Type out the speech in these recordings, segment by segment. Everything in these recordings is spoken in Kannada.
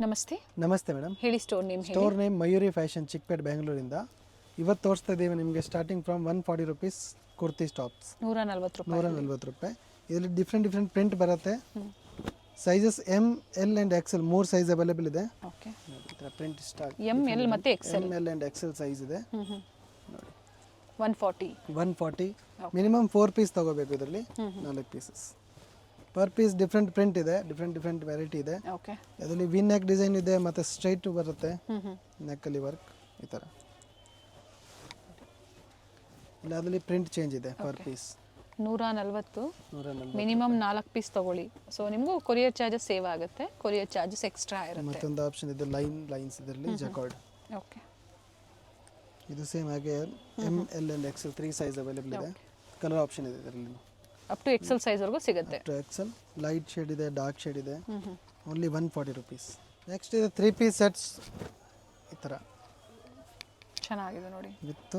ನಮಸ್ತೆ ನಮಸ್ತೆ ಮೇಡಮ್. ಹೇಳಿ ಸ್ಟೋರ್ ನೇಮ್ ಹೇಳಿ. Store name Mayuri fashion Chickpet ಬೆಂಗಳೂರಿಂದ. ಇವತ್ತು ತೋರಿಸ್ತಾ ಇದ್ದೀವಿ ನಿಮಗೆ starting from 140 rupees kurti tops. 140 ರೂಪಾಯಿ. 140 ರೂಪಾಯಿ. ಇದರಲ್ಲಿ ಡಿಫ್ರೆಂಟ್ ಪ್ರಿಂಟ್ ಬರುತ್ತೆ. Sizes M L and XL 3 size available ಇದೆ. ಓಕೆ. ಈ ಥರ ಪ್ರಿಂಟ್ ಸ್ಟಾರ್ಟ್ ಎಮ್ ಎಲ್ ಮತ್ತೆ XL. M L and XL size ಇದೆ. ನೋಡಿ 140. ಮಿನಿಮಮ್ 4 ಪೀಸ್ ತಗೋಬೇಕು ಇದರಲ್ಲಿ. 4 pieces per piece. Different print ಇದೆ, ಡಿಫ್ರೆಂಟ್ ವೆರೈಟಿ ಇದೆ. ಓಕೆ. ಅದರಲ್ಲಿ ವಿ ನೆಕ್ ಡಿಸೈನ್ ಇದೆ ಮತ್ತು ಸ್ಟ್ರೈಟ್ ಬರುತ್ತೆ. ನೆಕ್ಕಲ್ಲಿ ವರ್ಕ್ ಈ ಥರ. ಇಲ್ಲ ಅದರಲ್ಲಿ ಪ್ರಿಂಟ್ ಚೇಂಜ್ ಇದೆ ಪರ್ ಪೀಸ್. 140 ಮಿನಿಮಮ್ 4 ಪೀಸ್ ತಗೊಳ್ಳಿ. ಸೊ ನಿಮಗೂ ಕೊರಿಯರ್ ಚಾರ್ಜಸ್ ಸೇವ್ ಆಗುತ್ತೆ. ಕೊರಿಯರ್ ಚಾರ್ಜಸ್ ಎಕ್ಸ್ಟ್ರಾ ಇರುತ್ತೆ. ಮತ್ತೊಂದು ಆಪ್ಷನ್ ಇದೆ ಲೈನ್ಸ್ ಇದರಲ್ಲಿ ಜಕಾರ್ಡ್. ಓಕೆ. ಇದು ಸೇಮ್ ಹಾಗೆ M L and XL 3 size available ಇದೆ. ಕಲರ್ ಆಪ್ಷನ್ ಇದೆ ಇದರಲ್ಲಿ. ಅಪ್ ಟು ಎಕ್ಸೆಲ್ ಸೈಜ್ ವರೆಗೂ ಸಿಗುತ್ತೆ. Up to XL. Light shade ಇದೆ, ಡಾರ್ಕ್ ಶೇಡ್ ಇದೆ. Only 140 rupees. ನೆಕ್ಸ್ಟ್ ಇದೆ 3 ಪೀಸ್ ಸೆಟ್ಸ್ ಈ ಥರ. ಚೆನ್ನಾಗಿದೆ ನೋಡಿ. ವಿತ್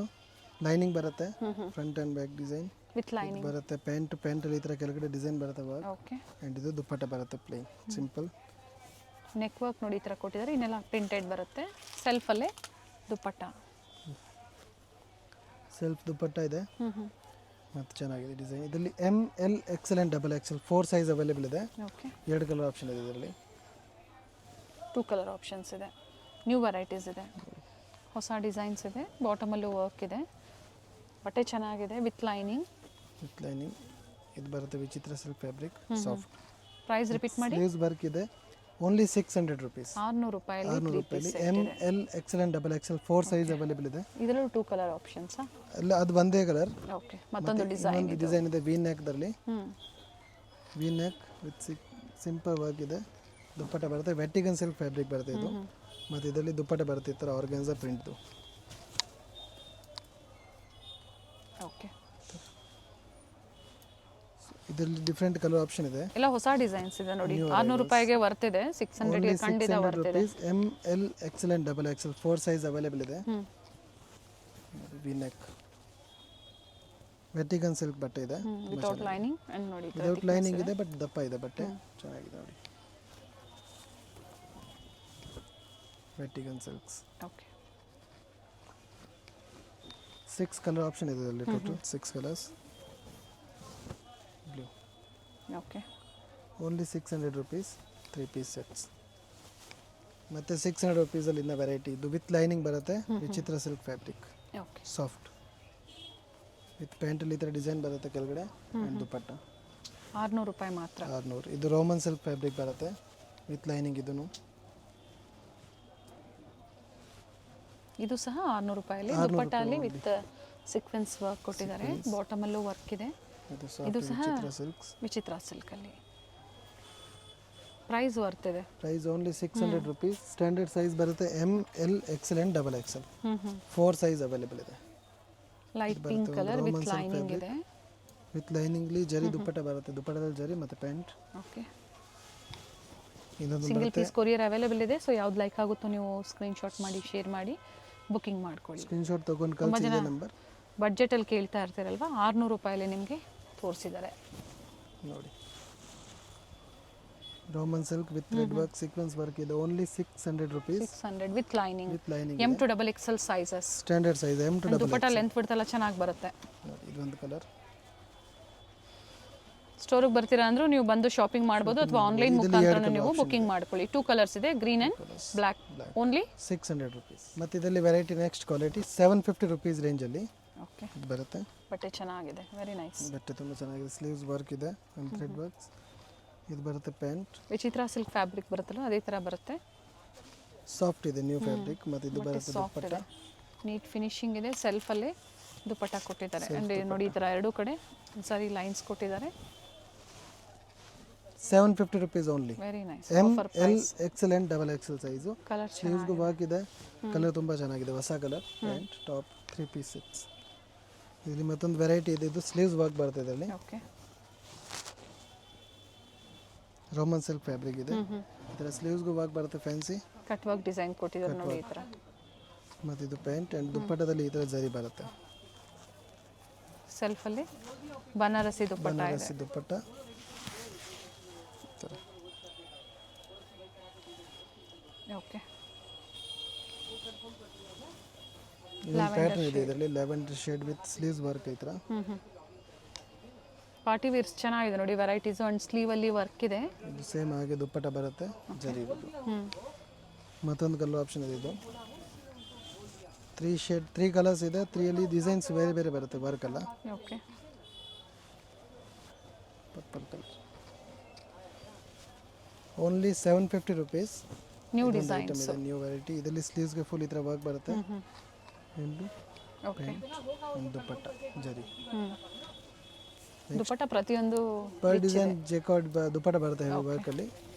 ಲೈನಿಂಗ್ ಬರುತ್ತೆ. Front and back design with lining ಬರುತ್ತೆ. ಪ್ಯಾಂಟಲ್ಲಿ ಈ ಥರ ಕೆಳಗಡೆ ಡಿಸೈನ್ ಬರುತ್ತೆ ವರ್ಕ್. ಓಕೆ. ಆ್ಯಂಡ್ ಇದು ದುಪ್ಪಟ್ಟ ಬರುತ್ತೆ ಪ್ಲೇನ್ ಸಿಂಪಲ್. ನೆಕ್ ವರ್ಕ್ ನೋಡಿ ಈ ಥರ ಕೊಟ್ಟಿದ್ದಾರೆ. ಇನ್ನೆಲ್ಲ ಪ್ರಿಂಟೆಡ್ ಬರುತ್ತೆ. ಸೆಲ್ಫಲ್ಲೇ ದುಪ್ಪಟ್ಟ. ಸೆಲ್ಫ್ ದುಪ್ಪಟ್ಟ ಇದೆ. ಮತ್ತು ಚೆನ್ನಾಗಿದೆ ಡಿಸೈನ್. ಇದರಲ್ಲಿ M L XL and double XL 4 size available ಇದೆ. ಓಕೆ. 2 ಕಲರ್ ಆಪ್ಷನ್ ಇದೆ ಇದರಲ್ಲಿ. 2 ಕಲರ್ ಆಪ್ಷನ್ಸ್ ಇದೆ. ನ್ಯೂ ವೆರೈಟೀಸ್ ಇದೆ. ಹೊಸ ಡಿಸೈನ್ಸ್ ಇದೆ. ಬಾಟಮಲ್ಲೂ ವರ್ಕ್ ಇದೆ. ಬಟ್ಟೆ ಚೆನ್ನಾಗಿದೆ ವಿತ್ ಲೈನಿಂಗ್. ಇದು ಬರುತ್ತೆ Vichitra silk fabric soft. Price repeat ಮಾಡಿ. ಸ್ಲೀವ್ಸ್ ವರ್ಕ್ ಇದೆ. Only 600 rupees. 600 ರೂಪಾಯಿ. M L XL and double XL 4 size available ಇದೆ. ಇದರಲ್ಲೂ 2 ಕಲರ್ ಆಪ್ಷನ್ಸ್. ಅಲ್ಲ ಅದು ಒಂದೇ ಕಲರ್. ಓಕೆ. ಮತ್ತೊಂದು ಡಿಸೈನ್ ಇದೆ ವಿ ನೆಕ್ದಲ್ಲಿ. V neck with simple work ಇದೆ. ದುಪ್ಪಟ್ಟ ಬರುತ್ತೆ. ವೆಟ್ಟಿಗನ್ ಸಿಲ್ಕ್ ಫ್ಯಾಬ್ರಿಕ್ ಬರುತ್ತೆ ಇದು. ಮತ್ತು ಇದರಲ್ಲಿ ದುಪ್ಪಟ್ಟ ಬರುತ್ತೆ ಈ ಥರ ಆರ್ಗನ್ಸಾ ಪ್ರಿಂಟ್ದು. ಓಕೆ. ಇದರಲ್ಲಿ ಡಿಫ್ರೆಂಟ್ ಕಲರ್ ಆಪ್ಷನ್ ಇದೆ. ಎಲ್ಲ ಹೊಸ ಡಿಸೈನ್ಸ್ ಇದೆ ನೋಡಿ. 600 ರೂಪಾಯಿಗೆ ವರ್ತ್ ಇದೆ. 600 ಗೆ ಖಂಡಿತ ವರ್ತ್ ಇದೆ. M L XL and double XL 4 size available ಇದೆ. ವಿ ನೆಕ್ ವೆಟ್ಟಿಗನ್ ಸಿಲ್ಕ್ ಬಟ್ಟೆ ಇದೆ. ವಿತೌಟ್ ಲೈನಿಂಗ್ ಅಂಡ್ ನೋಡಿ ವಿತೌಟ್ ಲೈನಿಂಗ್ ಇದೆ ಬಟ್ ದಪ್ಪ ಇದೆ ಬಟ್ಟೆ. ಚೆನ್ನಾಗಿದೆ ನೋಡಿ. ವೆಟ್ಟಿಗನ್ ಸಿಲ್ಕ್ಸ್. ಓಕೆ. 6 ಕಲರ್ ಆಪ್ಷನ್ ಇದೆ ಇದರಲ್ಲಿ. Total 6 colours. Blue. Okay. Only 600 rupees 3 piece sets. ಮತ್ತು 600 ರೂಪೀಸಲ್ಲಿ ಇನ್ನ ವೆರೈಟಿ ಇದು ವಿತ್ ಲೈನಿಂಗ್ ಬರುತ್ತೆ. Vichitra silk fabric okay. Soft with ಪ್ಯಾಂಟಲ್ಲಿ ಈ ಥರ ಡಿಸೈನ್ ಬರುತ್ತೆ ಕೆಳಗಡೆ. ಆ್ಯಂಡ್ ದುಪ್ಪಟ್ಟ 600 ರೂಪಾಯಿ ಮಾತ್ರ. 600. ಇದು ರೋಮನ್ ಸಿಲ್ಕ್ ಫ್ಯಾಬ್ರಿಕ್ ಬರುತ್ತೆ ವಿತ್ ಲೈನಿಂಗ್. ಇದು ಸಹ 600 ರೂಪಾಯಲ್ಲಿ. ದುಪ್ಪಟ್ಟ ಅಲ್ಲಿ ವಿತ್ ಸೀಕ್ವೆನ್ಸ್ ವರ್ಕ್ ಕೊಟ್ಟಿದ್ದಾರೆ. ಬಾಟಮಲ್ಲೂ ವರ್ಕ್ ಇದೆ. ಇದು ಸಹ ವಿಚಿತ್ರ ಸಿಲ್ಕ್ ಅಲ್ಲಿ. ಪ್ರೈಸ್ ವರ್ತ್ ಇದೆ. Price only 600 rupees. Standard size ಬರುತ್ತೆ M L XL and double XL 4 size available ಇದೆ. Light pink colour with lining ಇದೆ. ವಿತ್ ಲೈನಿಂಗ್ಲಿ ಜರಿ ದುಪ್ಪಟ್ಟ ಬರುತ್ತೆ. ದುಪ್ಪಟ್ಟದಲ್ಲಿ ಜರಿ ಮತ್ತು ಪ್ಯಾಂಟ್. ಓಕೆ. ಇನ್ನೊಂದು ಸಿಂಗಲ್ ಪೀಸ್ ಕೊರಿಯರ್ ಅವೈಲೇಬಲ್ ಇದೆ. ಸೊ ಯಾವ್ದು ಲೈಕ್ ಆಗುತ್ತೋ ನೀವು ಸ್ಕ್ರೀನ್ಶಾಟ್ ಮಾಡಿ ಶೇರ್ ಮಾಡಿ ಬುಕಿಂಗ್ ಮಾಡ್ಕೊಳ್ಳಿ. ಸ್ಕ್ರೀನ್ಶಾಟ್ ತಗೊಂಡು ಕಳಿಸಿ ನಂಬರ್. ಬಡ್ಜೆಟಲ್ಲಿ ಕೇಳ್ತಾ ಇರ್ತೀರಲ್ವಾ, 600 ರೂಪಾಯಲ್ಲಿ ನಿಮಗೆ ತೋರಿಸಿದ್ದಾರೆ ನೋಡಿ. Roman silk with thread work sequence work ಇದೆ. Only 600 rupees. 600 with lining. M to double XL sizes. Standard size M to double. Dupatta length width ಎಲ್ಲ ಚೆನ್ನಾಗಿ ಬರುತ್ತೆ. ಇದೊಂದು ಕಲರ್. ಸ್ಟೋರಿಗೆ ಬರ್ತೀರಾ ಅಂದ್ರೂ ನೀವು ಬಂದು ಶಾಪಿಂಗ್ ಮಾಡ್ಬೋದು ಅಥವಾ ಆನ್ಲೈನ್ ಮುಖಾಂತರ ನೀವು ಬುಕಿಂಗ್ ಮಾಡ್ಕೊಳ್ಳಿ. 2 ಕಲರ್ಸ್ ಇದೆ, green and black. Only 600 rupees. ಮತ್ತು ಇದರಲ್ಲಿ ವೆರೈಟಿ ನೆಕ್ಸ್ಟ್ ಕ್ವಾಲಿಟಿ 750 ರೂಪೀಸ್ ರೇಂಜಲ್ಲಿ ಓಕೆ ಬರುತ್ತೆ. ಬಟ್ಟೆ ಚೆನ್ನಾಗಿದೆ. Very nice. ಬಟ್ಟೆ ತುಂಬ ಚೆನ್ನಾಗಿದೆ. ಸ್ಲೀವ್ಸ್ ವರ್ಕ್ ಇದೆ ಅಂಡ್ ಥ್ರೆಡ್ ವರ್ಕ್ಸ್. ಇದು ಬರುತ್ತೆ ಪ್ಯಾಂಟ್. ವಿಚಿತ್ರ ಸಿಲ್ಕ್ ಫ್ಯಾಬ್ರಿಕ್ ಬರುತ್ತಲ್ಲ ಅದೇ ಥರ ಬರುತ್ತೆ. ಸಾಫ್ಟ್ ಇದೆ ನ್ಯೂ ಫ್ಯಾಬ್ರಿಕ್. ಮತ್ತು ಇದು ಬರುತ್ತೆ ದುಪ್ಪಟ್ಟ. ನೀಟ್ ಫಿನಿಶಿಂಗ್ ಇದೆ. ಸೆಲ್ಫಲ್ಲೇ ದುಪ್ಪಟ್ಟ ಕೊಟ್ಟಿದ್ದಾರೆ. ಅಂಡ್ ನೋಡಿ ಈ ಥರ ಎರಡೂ ಕಡೆ ಸರಿ ಲೈನ್ಸ್ ಕೊಟ್ಟಿದ್ದಾರೆ. 750 rupees only. Very nice. M L XL and double XL size. Colour ಸ್ಲೀವ್ಸ್ಗೂ ವರ್ಕ್ ಇದೆ. ಕಲರ್ ತುಂಬ ಚೆನ್ನಾಗಿದೆ. ಹೊಸ colour. Pant top 3 piece sets. ಇಲ್ಲಿ ಮತ್ತೊಂದು ವೆರೈಟಿ ಇದೆ. ಇದು ಸ್ಲೀವ್ಸ್ ವರ್ಕ್ ಬರುತ್ತೆ ಇದರಲ್ಲಿ. ಓಕೆ. ರೋಮನ್ ಸಿಲ್ಕ್ ಫ್ಯಾಬ್ರಿಕ್ ಇದೆ. ಈ ಥರ ಸ್ಲೀವ್ಸ್ಗೂ ವರ್ಕ್ ಬರುತ್ತೆ. ಫ್ಯಾನ್ಸಿ ಕಟ್ ವರ್ಕ್ ಡಿಸೈನ್ ಕೊಟ್ಟಿದ್ದಾರೆ ನೋಡಿ ಈ ಥರ. ಮತ್ತು ಇದು ಪ್ಯಾಂಟ್ ಆ್ಯಂಡ್ ದುಪ್ಪಟ್ಟದಲ್ಲಿ ಈ ಥರ ಜರಿ ಬರುತ್ತೆ. ಸೆಲ್ಫಲ್ಲಿ ಬನಾರಸಿ ದುಪ್ಪಟ್ಟ ಇದೆ. ಬನಾರಸಿ ದುಪ್ಪಟ್ಟ. ಓಕೆ ಇದೊಂದು ಪ್ಯಾಟರ್ನ್ ಇದೆ ಇದರಲ್ಲಿ lavender shade with sleeves work ಈ ಥರ. ಪಾರ್ಟಿ ವೇರ್ಸ್ ಚೆನ್ನಾಗಿದೆ ನೋಡಿ, ವೆರೈಟೀಸು ಆ್ಯಂಡ್ ಸ್ಲೀವಲ್ಲಿ ವರ್ಕ್ ಇದೆ. ಇದು ಸೇಮ್ ಹಾಗೆ ದುಪ್ಪಟ್ಟ ಬರುತ್ತೆ ಜರಿ ಇರೋದು. ಮತ್ತೊಂದು ಕಲರ್ ಆಪ್ಷನ್ ಇದೆ, ಇದು 3 ಕಲರ್ಸ್ ಇದೆ. 3 ಡಿಸೈನ್ಸ್ ಬೇರೆ ಬೇರೆ ಬರುತ್ತೆ ವರ್ಕ್ ಎಲ್ಲ. Okay purple colour only 750 rupees. New design ಇದೆ, ನ್ಯೂ ವೆರೈಟಿ. ಇದರಲ್ಲಿ ಸ್ಲೀವ್ಸ್ಗೆ ಫುಲ್ ಈ ಥರ ವರ್ಕ್ ಬರುತ್ತೆ. ಓಕೆ ದುಪ್ಪಟ್ಟ ಜರಿ ದುಪ್ಪಟ್ಟ ಪ್ರತಿಯೊಂದು ಪರ್ ಡಿಸೈನ್ ಜೆಕಾರ್ಡ್ ದುಪ್ಪಟ್ಟ ಬರುತ್ತೆ ಹೆವಿ ವರ್ಕಲ್ಲಿ.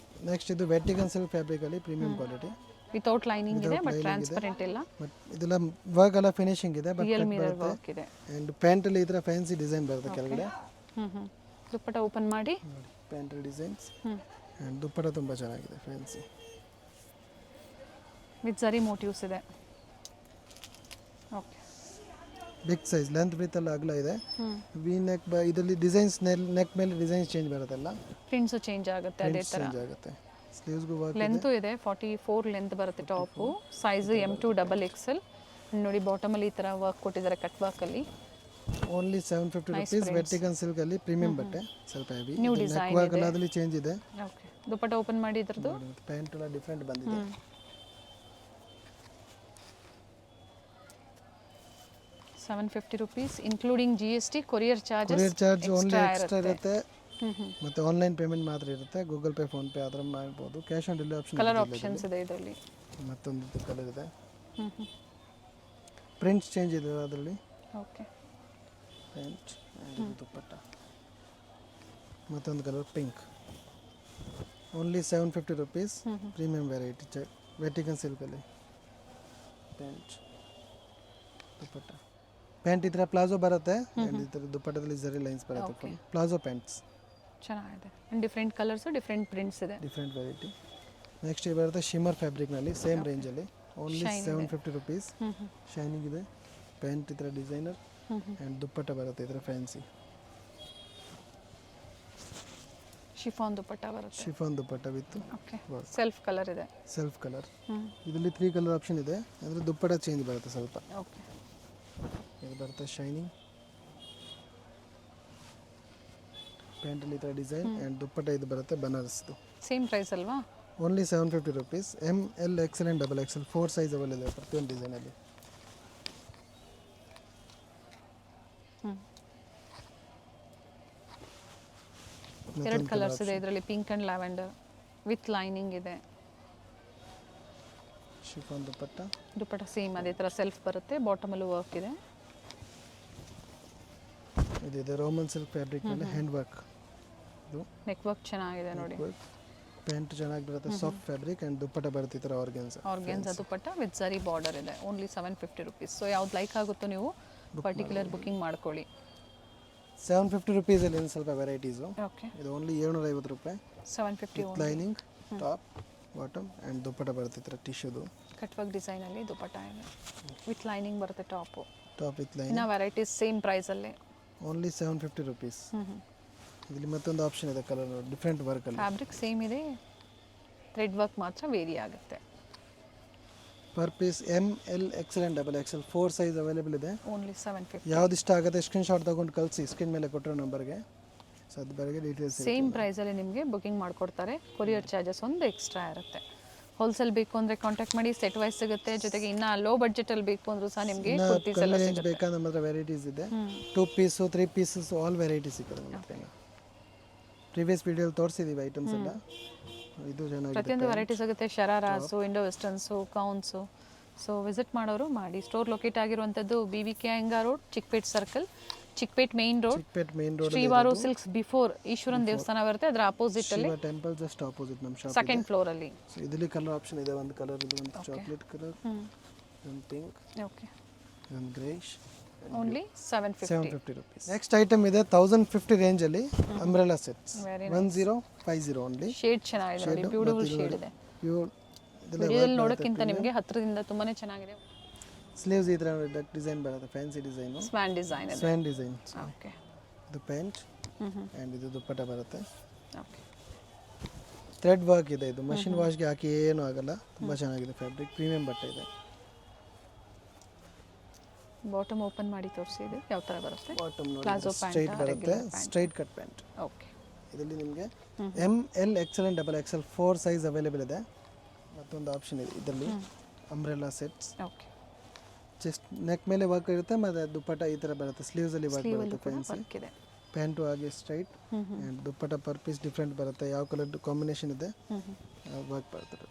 ನೆಕ್ಸ್ಟ್ ಇದು ವೆಟ್ಟಿಗನ್ ಸಿಲ್ಕ್ ಫ್ಯಾಬ್ರಿಕಲ್ಲಿ ಪ್ರೀಮಿಯಂ ಕ್ವಾಲಿಟಿ ವಿತೌಟ್ ಲೈನಿಂಗ್ ಇದೆ ಬಟ್ ಟ್ರಾನ್ಸ್ಪರೆಂಟ್ ಇಲ್ಲ. ಬಟ್ ಇದೆಲ್ಲ ವರ್ಕ್ ಎಲ್ಲ ಫಿನಿಶಿಂಗ್ ಇದೆ ಬಟ್ ರಿಯಲ್ ಮಿರರ್ ವರ್ಕ್ ಇದೆ. ಆ್ಯಂಡ್ ಪ್ಯಾಂಟಲ್ಲಿ ಈ ಥರ ಫ್ಯಾನ್ಸಿ ಡಿಸೈನ್ ಬರುತ್ತೆ ಕೆಳಗಡೆ. ದುಪ್ಪಟ್ಟ ಓಪನ್ ಮಾಡಿ ಪ್ಯಾಂಟಲ್ ಡಿಸೈನ್ಸ್ ಆ್ಯಂಡ್ ದುಪ್ಪಟ್ಟ ತುಂಬ ಚೆನ್ನಾಗಿದೆ ಫ್ಯಾನ್ಸಿ ವಿತ್ ಜರಿ ಮೋಟಿವ್ಸ್ ಇದೆ. Okay big size length breadth ಎಲ್ಲ ಅಗಲ ಇದೆ. ವಿ ನೆಕ್ ಇದರಲ್ಲಿ ಡಿಸೈನ್ಸ್ ನೆಕ್ ಮೇಲೆ ಡಿಸೈನ್ಸ್ ಚೇಂಜ್ ಬರುತ್ತಲ್ಲ, ಪ್ರಿಂಟ್ಸು ಚೇಂಜ್ ಆಗುತ್ತೆ ಅದೇ ಥರ. ಚೇಂಜ್ ಆಗುತ್ತೆ. ಸ್ಲೀವ್ಸ್ಗೂ ವರ್ಕ್ ಲೆಂತು ಇದೆ 44 ಲೆಂತ್ ಬರುತ್ತೆ ಟಾಪು. Size M2 XXL. ನೋಡಿ ಬಾಟಮಲ್ಲಿ ಈ ಥರ ವರ್ಕ್ ಕೊಟ್ಟಿದ್ದಾರೆ ಕಟ್ ವರ್ಕಲ್ಲಿ. Only 750 rupees. ವೆಟ್ಟಿಗನ್ ಸಿಲ್ಕಲ್ಲಿ ಪ್ರೀಮಿಯಂ ಬಟ್ಟೆ, ಸ್ವಲ್ಪ ಹೆವಿ. ನ್ಯೂ ಡಿಸೈನ್ ವರ್ಕ್ ಎಲ್ಲ ಅದರಲ್ಲಿ ಚೇಂಜ್ ಇದೆ. ಓಕೆ ದುಪ್ಪಟ್ಟ ಓಪನ್ ಮಾಡಿ ಇದ್ರದ್ದು ಪ್ಯಾಂಟ್ ಎಲ್ಲ ಡಿಫ್ರೆಂಟ್ ಬಂದಿದೆ. ₹750 including GST. Courier charges courier charge only extra ಇರುತ್ತೆ. ಮತ್ತೆ ಆನ್ಲೈನ್ ಪೇಮೆಂಟ್ ಮಾತ್ರ ಇರುತ್ತೆ. ಗೂಗಲ್ ಪೇ, ಫೋನ್ ಪೇ ಅದರ ಮಾಡ್ಬೋದು. Cash on delivery option colour options ಇದೆ ಇದರಲ್ಲಿ. ಮತ್ತೊಂದು ಕಲರ್ ಇದೆ. ಪ್ರಿಂಟ್ಸ್ ಚೇಂಜ್ ಇದೆ ಅದರಲ್ಲಿ. Okay pant dupatta. ಮತ್ತೊಂದು colour pink. Only 750 rupees. Premium variety Vatican ಸಿಲ್ಕಲ್ಲಿ ಪ್ಯಾಂಟ್ ದುಪ್ಪಟ್ಟ. ಪ್ಯಾಂಟ್ ಈ ಥರ ಪ್ಲಾಜೋ ಬರುತ್ತೆ. ಈ ಥರ ದುಪ್ಪಟ್ಟದಲ್ಲಿ ಜರಿ ಲೈನ್ಸ್ ಬರುತ್ತೆ. ಪ್ಲಾಜೋ ಪ್ಯಾಂಟ್ಸ್ ಚೆನ್ನಾಗಿದೆ. ಡಿಫ್ರೆಂಟ್ ಕಲರ್ಸು ಡಿಫ್ರೆಂಟ್ ಪ್ರಿಂಟ್ಸ್ ಇದೆ. Different variety. ನೆಕ್ಸ್ಟ್ ಇದು ಬರುತ್ತೆ ಶಿಮ್ಮರ್ ಫ್ಯಾಬ್ರಿಕ್ನಲ್ಲಿ ಸೇಮ್ ರೇಂಜಲ್ಲಿ. Only 750 rupees. ಶೈನಿಂಗ್ ಇದೆ. ಪ್ಯಾಂಟ್ ಈ ಥರ ಡಿಸೈನರ್ ಆ್ಯಂಡ್ ದುಪ್ಪಟ್ಟ ಬರುತ್ತೆ ಈ ಥರ ಫ್ಯಾನ್ಸಿ ಶಿಫಾನ್ ದುಪ್ಪಟ್ಟ ಬರುತ್ತೆ. Chiffon dupatta with okay self colour ಇದೆ. Self colour. ಇದರಲ್ಲಿ 3 ಕಲರ್ ಆಪ್ಷನ್ ಇದೆ. ಅಂದರೆ ದುಪ್ಪಟ್ಟ ಚೇಂಜ್ ಬರುತ್ತೆ ಸ್ವಲ್ಪ. ಓಕೆ ಇದು ಬರುತ್ತೆ ಶೈನಿಂಗ್. ಪ್ಯಾಂಟಲ್ಲಿ ಈ ಥರ ಡಿಸೈನ್ ಆ್ಯಂಡ್ ದುಪ್ಪಟ್ಟ ಇದು ಬರುತ್ತೆ ಬನಾರಸ್ದು. ಸೇಮ್ ಪ್ರೈಸ್ ಅಲ್ವಾ? Only 750 rupees. ML XL and XXL 4 size available ಇದೆ ಪ್ರತಿಯೊಂದು ಡಿಸೈನಲ್ಲಿ. ಎರಡು ಕಲರ್ಸ್ ಇದೆ ಇದರಲ್ಲಿ, pink and lavender with lining ಇದೆ. ಶಿಫಾನ್ ದುಪ್ಪಟ್ಟ. ದುಪ್ಪಟ್ಟ ಸೇಮ್ ಅದೇ ಥರ ಸೆಲ್ಫ್ ಬರುತ್ತೆ. ಬಾಟಮಲ್ಲೂ ವರ್ಕ್ ಇದೆ. ಇದು ರೋಮನ್ ಸಿಲ್ಕ್ ಫ್ಯಾಬ್ರಿಕ್ ಮೇಲೆ ಹ್ಯಾಂಡ್ ವರ್ಕ್. ಇದು ನೆಕ್ ವರ್ಕ್ ಚೆನ್ನಾಗಿದೆ ನೋಡಿ. ಪ್ಯಾಂಟ್ ಚೆನ್ನಾಗಿ ಬರುತ್ತೆ. ಸಾಫ್ಟ್ ಫ್ಯಾಬ್ರಿಕ್ ಆ್ಯಂಡ್ ದುಪ್ಪಟ್ಟ ಬರುತ್ತೆ ಈ ಥರ ಆರ್ಗೆನ್ಸಾ ದುಪ್ಪಟ್ಟ ವಿತ್ ಜರಿ ಬಾರ್ಡರ್ ಇದೆ. Only 750 rupees. ಸೊ ಯಾವ್ದು ಲೈಕ್ ಆಗುತ್ತೋ ನೀವು ಪರ್ಟಿಕ್ಯುಲರ್ ಬುಕಿಂಗ್ ಮಾಡ್ಕೊಳ್ಳಿ. 750 ರುಪೀಸಲ್ಲಿ ಏನು ಸ್ವಲ್ಪ ವೆರೈಟೀಸು. ಓಕೆ ಇದು ಓನ್ಲಿ 750 ರೂಪಾಯಿ. 750 lining top bottom and dupatta ಬರುತ್ತೆ ಈ ಥರ ಟಿಶ್ಯೂದು. ಕಟ್ ವರ್ಕ್ ಡಿಸೈನಲ್ಲಿ ದುಪ್ಪಟ್ಟ ಇದೆ ವಿತ್ ಲೈನಿಂಗ್ ಬರುತ್ತೆ ಟಾಪು. Top with line. ಇನ್ನು ವೆರೈಟೀಸ್ ಸೇಮ್ ಪ್ರೈಸಲ್ಲಿ ಓನ್ಲಿ 750 ರುಪೀಸ್. ಇದರಲ್ಲಿ ಮತ್ತೊಂದು ಆಪ್ಷನ್ ಇದೆ ಕಲರ್ ಡಿಫ್ರೆಂಟ್ ವರ್ಕಲ್ಲಿ. ಫ್ಯಾಬ್ರಿಕ್ ಸೇಮ್ ಇದೆ, ಥ್ರೆಡ್ ವರ್ಕ್ ಮಾತ್ರ ವೇರಿ ಆಗುತ್ತೆ. Per piece ML XL and XXL 4 size available ಇದೆ. ಓನ್ಲಿ 750. ಯಾವ್ದು ಇಷ್ಟ ಆಗುತ್ತೆ ಸ್ಕ್ರೀನ್ಶಾಟ್ ತೊಗೊಂಡು ಕಳಿಸಿ ಸ್ಕ್ರೀನ್ ಮೇಲೆ ಕೊಟ್ಟಿರೋ ನಂಬರ್ಗೆ. ಸೊ ಅದು ಬರೆಗೆ ಡೀಟೇಲ್ಸ್ ಸೇಮ್ ಪ್ರೈಸಲ್ಲಿ ನಿಮಗೆ ಬುಕಿಂಗ್ ಮಾಡಿಕೊಡ್ತಾರೆ. ಕೊರಿಯರ್ ಚಾರ್ಜಸ್ ಒಂದು ಎಕ್ಸ್ಟ್ರಾ ಇರುತ್ತೆ. ಹೋಲ್ಸೇಲ್ ಬೇಕು ಅಂದರೆ ಕಾಂಟ್ಯಾಕ್ಟ್ ಮಾಡಿ, ಸೆಟ್ ವೈಸ್ ಸಿಗುತ್ತೆ. ಜೊತೆಗೆ ಇನ್ನು ಲೋ ಬಡ್ಜೆಟಲ್ಲಿ ಬೇಕು ಅಂದರೂ ಸಹ ನಿಮಗೆ ಕುರ್ತೀಸ್ ಎಲ್ಲ ರೇಂಜ್ ಬೇಕಾದ್ರೆ ನಮ್ಮ ಹತ್ರ ವೆರೈಟೀಸ್ ಇದೆ. 2 ಪೀಸು 3 ಪೀಸಸ್ ಆಲ್ ವೆರೈಟೀಸ್ ಸಿಗುತ್ತೆ ನಮ್ಮ ಹತ್ರ. ಪ್ರೀವಿಯಸ್ ವಿಡಿಯೋಲಿ ತೋರಿಸಿದ್ದೀವಿ ಐಟಮ್ಸ್ ಎಲ್ಲ. ಇದು ಚೆನ್ನಾಗಿದೆ. ಪ್ರತಿಯೊಂದು ವೆರೈಟಿ ಸಿಗುತ್ತೆ. Shararas, indo westerns, gowns. So visit ಮಾಡೋರು ಮಾಡಿ. ಸ್ಟೋರ್ ಲೊಕೇಟ್ ಆಗಿರುವಂಥದ್ದು BVK Iyengar road, Chickpet circle, Chickpet main road, Srivaru silks before Eshwaran ದೇವಸ್ಥಾನ ಬರುತ್ತೆ. ಅದರ ಅಪೋಸಿಟ್ ಅಲ್ಲಿ ಟೆಂಪಲ್ ಜಸ್ಟ್ ಅಪೋಸಿಟ್ ನಮ್ಮ ಶಾಪ್. ಸೆಕೆಂಡ್ ಫ್ಲೋರ್ ಅಲ್ಲಿ. ಸೊ ಇದರಲ್ಲಿ ಕಲರ್ ಆಪ್ಷನ್ ಇದೆ. ಒಂದು ಕಲರ್ ಇದು ಒಂದು ಚಾಕ್ಲೇಟ್ ಕಲರ್, ಒಂದು ಪಿಂಕ್, ಓಕೆ, ಒಂದು greyish. Only 750 rupees. Next item ಇದೆ 1050 ರೇಂಜ್ ಅಲ್ಲಿ ಅಂಬ್ರೆಲಾ ಸೆಟ್ಸ್ 1050 ಓನ್ಲಿ. ಶೇಡ್ ಚೆನ್ನಾಗಿದೆ ನೋಡಿ, ಬ್ಯೂಟಿಫುಲ್ ಶೇಡ್ ಇದೆ. ವಿಡಿಯೋದಲ್ಲಿ ನೋಡೋಕ್ಕಿಂತ ನಿಮಗೆ ಹತ್ತಿರದಿಂದ ತುಂಬಾನೇ ಚೆನ್ನಾಗಿದೆ. ಸ್ಲೀವ್ಸ್ ಈ ತರ ಡಿಸೈನ್ ಬರುತ್ತೆ, ಫ್ಯಾನ್ಸಿ ಡಿಸೈನ್, ಸ್ವಾನ್ ಡಿಸೈನ್ ಇದೆ. ಸ್ವಾನ್ ಡಿಸೈನ್. ಓಕೆ, ಇದು ಪ್ಯಾಂಟ್ ಅಂಡ್ ಇದು ದುಪ್ಪಟ್ಟ ಬರುತ್ತೆ. ಓಕೆ, ಥ್ರೆಡ್ ವರ್ಕ್ ಇದೆ, ಇದು ಮಷಿನ್ ವಾಶ್ಗೆ ಹಾಕಿ ಏನೂ ಆಗಲ್ಲ, ತುಂಬ ಚೆನ್ನಾಗಿದೆ ಫ್ಯಾಬ್ರಿಕ್, ಪ್ರೀಮಿಯಂ ಬಟ್ಟೆ ಇದೆ. ಬಾಟಮ್ ಓಪನ್ ಮಾಡಿ ತೋರಿಸಿ, ಇದು ಯಾವ ಥರ ಬರುತ್ತೆ? ಬಾಟಮ್ ಪ್ಲಾಜೋ ನೋಡಿ ಸ್ಟ್ರೈಟ್ ಬರುತ್ತೆ, ಸ್ಟ್ರೈಟ್ ಕಟ್ ಪ್ಯಾಂಟ್. ಓಕೆ. ಇದರಲ್ಲಿ ನಿಮಗೆ ML XL and XXL 4 size available ಇದೆ. ಮತ್ತೊಂದು ಆಪ್ಷನ್ ಇದೆ ಇದರಲ್ಲಿ umbrella sets. Okay. Chest neck ಮೇಲೆ ವರ್ಕ್ ಇರುತ್ತೆ, ಮತ್ತು ದುಪ್ಪಟ್ಟ ಈ ಥರ ಬರುತ್ತೆ, ಸ್ಲೀವ್ಸಲ್ಲಿ ವರ್ಕ್ ಬರುತ್ತೆ, ಫ್ಯಾನ್ಸಿ ಇದೆ. ಪ್ಯಾಂಟು ಹಾಗೆ straight and dupatta per piece different ಬರುತ್ತೆ, ಯಾವ ಕಲರ್ ಕಾಂಬಿನೇಷನ್ ಇದೆ ವರ್ಕ್ ಬರ್ತದೆ.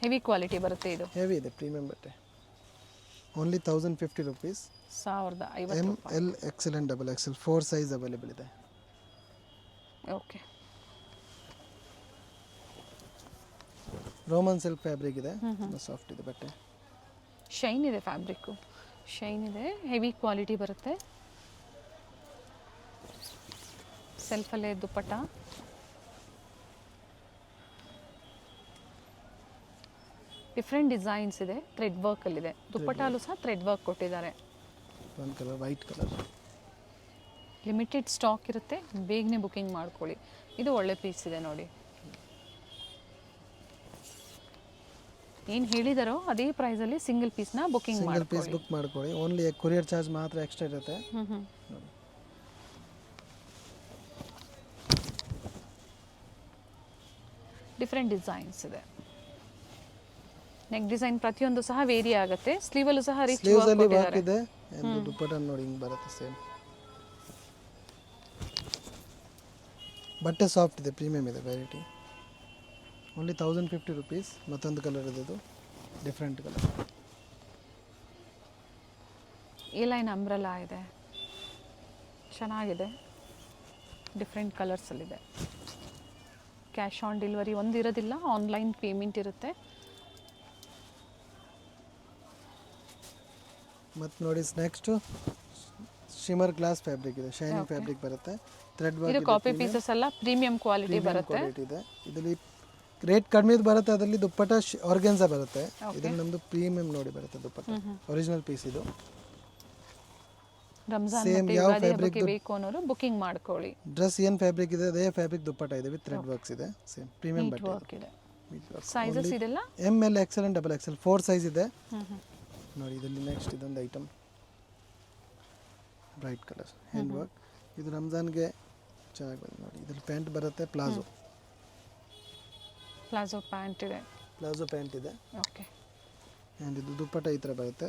ಹೆವಿ ಕ್ವಾಲಿಟಿ ಬರುತ್ತೆ, ಇದು ಹೆವಿ ಇದೆ, ಪ್ರೀಮಿಯಂ ಬಟ್ಟೆ. Only 1050 rupees. 1050. ML XL and XXL 4 size available ಇದೆ. ಓಕೆ. ರೋಮನ್ ಸಿಲ್ಕ್ ಫ್ಯಾಬ್ರಿಕ್ ಇದೆ, ಸಾಫ್ಟ್ ಇದೆ ಬಟ್ಟೆ. ಶೈನ್ ಇದೆ, ಫ್ಯಾಬ್ರಿಕ್ಕು ಶೈನ್ ಇದೆ, ಹೆವಿ ಕ್ವಾಲಿಟಿ ಬರುತ್ತೆ. ಸೆಲ್ಫಲ್ಲೇ ದುಪ್ಪಟ್ಟ. ಡಿಫ್ರೆಂಟ್ ಡಿಸೈನ್ಸ್ ಇದೆ, ಥ್ರೆಡ್ ವರ್ಕಲ್ಲಿದೆ. ದುಪ್ಪಟ್ಟಲ್ಲೂ ಸಹ ಥ್ರೆಡ್ ವರ್ಕ್ ಕೊಟ್ಟಿದ್ದಾರೆ. ಒಂದು colour white colour. Limited stock ಇರುತ್ತೆ, ಬೇಗನೆ ಬುಕಿಂಗ್ ಮಾಡ್ಕೊಳ್ಳಿ. ಇದು ಒಳ್ಳೆ ಪೀಸ್ ಇದೆ ನೋಡಿ. ಏನು ಹೇಳಿದಾರೋ ಅದೇ ಪ್ರೈಸಲ್ಲಿ ಸಿಂಗಲ್ ಪೀಸ್ನ ಬುಕಿಂಗ್ ಮಾಡಿ. ಸಿಂಗಲ್ ಪೀಸ್ ಬುಕ್ ಮಾಡ್ಕೊಳ್ಳಿ, ಓನ್ಲಿ ಕೊರಿಯರ್ ಚಾರ್ಜ್ ಮಾತ್ರ ಎಕ್ಸ್ಟ್ರಾ ಇರುತ್ತೆ. ಡಿಫ್ರೆಂಟ್ ಡಿಸೈನ್ಸ್ ಇದೆ. ನೆಕ್ ಡಿಸೈನ್ ಪ್ರತಿಯೊಂದು ಸಹ ವೇರಿ ಆಗುತ್ತೆ. ಸ್ಲೀವಲ್ಲೂ ಸಹ ರಿಚ್ ಸ್ಲೀವ್ಸ್ ಅಲ್ಲಿ ವರ್ಕ್ ಇದೆ, and ದುಪ್ಪಟ್ಟ ನೋಡಿ ಹಿಂಗೆ ಬರುತ್ತೆ ಸೇಮ್. ಬಟ್ಟೆ ಸಾಫ್ಟ್ ಇದೆ, ಪ್ರೀಮಿಯಂ ಇದೆ, ವೆರೈಟಿ. Only 1050 rupees. ಮತ್ತೊಂದು ಕಲರ್ ಇದೆ, ಇದು different colour. A line umbrella ಇದೆ, ಚೆನ್ನಾಗಿದೆ, ಡಿಫ್ರೆಂಟ್ ಕಲರ್ಸಲ್ಲಿದೆ. ಕ್ಯಾಶ್ ಆನ್ ಡೆಲಿವರಿ ಒಂದು ಇರೋದಿಲ್ಲ, ಆನ್ಲೈನ್ ಪೇಮೆಂಟ್ ಇರುತ್ತೆ. ಮತ್ತು ನೋಡಿ ನೆಕ್ಸ್ಟ್ ಶಿಮರ್ ಗ್ಲಾಸ್ ಫ್ಯಾಬ್ರಿಕ್ ಇದೆ, ಶೈನಿಂಗ್ ಫ್ಯಾಬ್ರಿಕ್ ಬರುತ್ತೆ, ಥ್ರೆಡ್ ವರ್ಕ್ ಇದು ಕಾಪಿ ಪೀಸಸ್ ಎಲ್ಲ ಪ್ರೀಮಿಯಂ ಕ್ವಾಲಿಟಿ ಬರುತ್ತೆ. ಇದೆ. ಇದರಲ್ಲಿ ರೇಟ್ ಕಡಿಮೆ ಬರುತ್ತೆ, ಅದರಲ್ಲಿ ದುಪ್ಪಟ್ಟ ಆರ್ಗೆನ್ಸಾ ಬರುತ್ತೆ. ಇದರಲ್ಲಿ ನಮ್ಮದು ಪ್ರೀಮಿಯಂ ನೋಡಿ ಬರುತ್ತೆ ದುಪ್ಪಟ್ಟ, ಒರಿಜಿನಲ್ ಪೀಸ್ ಇದು. ರಂಜಾನ್ ಮತ್ತೆ ಯುಗಾದಿ ಹಬ್ಬಕ್ಕೆ ಬೇಕು ಅನ್ನೋರು ಬುಕಿಂಗ್ ಮಾಡ್ಕೊಳ್ಳಿ. ಡ್ರೆಸ್ ಏನು ಫ್ಯಾಬ್ರಿಕ್ ಇದೆ ಅದೇ ಫ್ಯಾಬ್ರಿಕ್ ದುಪ್ಪಟ್ಟ ಇದೆ, ವಿತ್ ಥ್ರೆಡ್ ವರ್ಕ್ಸ್ ಇದೆ, ಸೇಮ್ ಪ್ರೀಮಿಯಂ ಬಟ್ಟೆ ಇದೆ. ಸೈಜಸ್ ಇದೆಲ್ಲ ML XL and XXL 4 size ಇದೆ ನೋಡಿ. ಇದರಲ್ಲಿ ನೆಕ್ಸ್ಟ್ ಇದೊಂದು item bright colour hand work, ಇದು ರಂಜಾನ್ಗೆ ಚೆನ್ನಾಗಿ ಬಂದು ನೋಡಿ. ಇದರಲ್ಲಿ ಪ್ಯಾಂಟ್ ಬರುತ್ತೆ, ಪ್ಲಾಜೋ ಪ್ಯಾಂಟ್ ಇದೆ, ಪ್ಲಾಜೋ ಪ್ಯಾಂಟ್ ಇದೆ. ಓಕೆ. ಆ್ಯಂಡ್ ಇದು ದುಪ್ಪಟ್ಟ ಈ ಥರ ಬರುತ್ತೆ,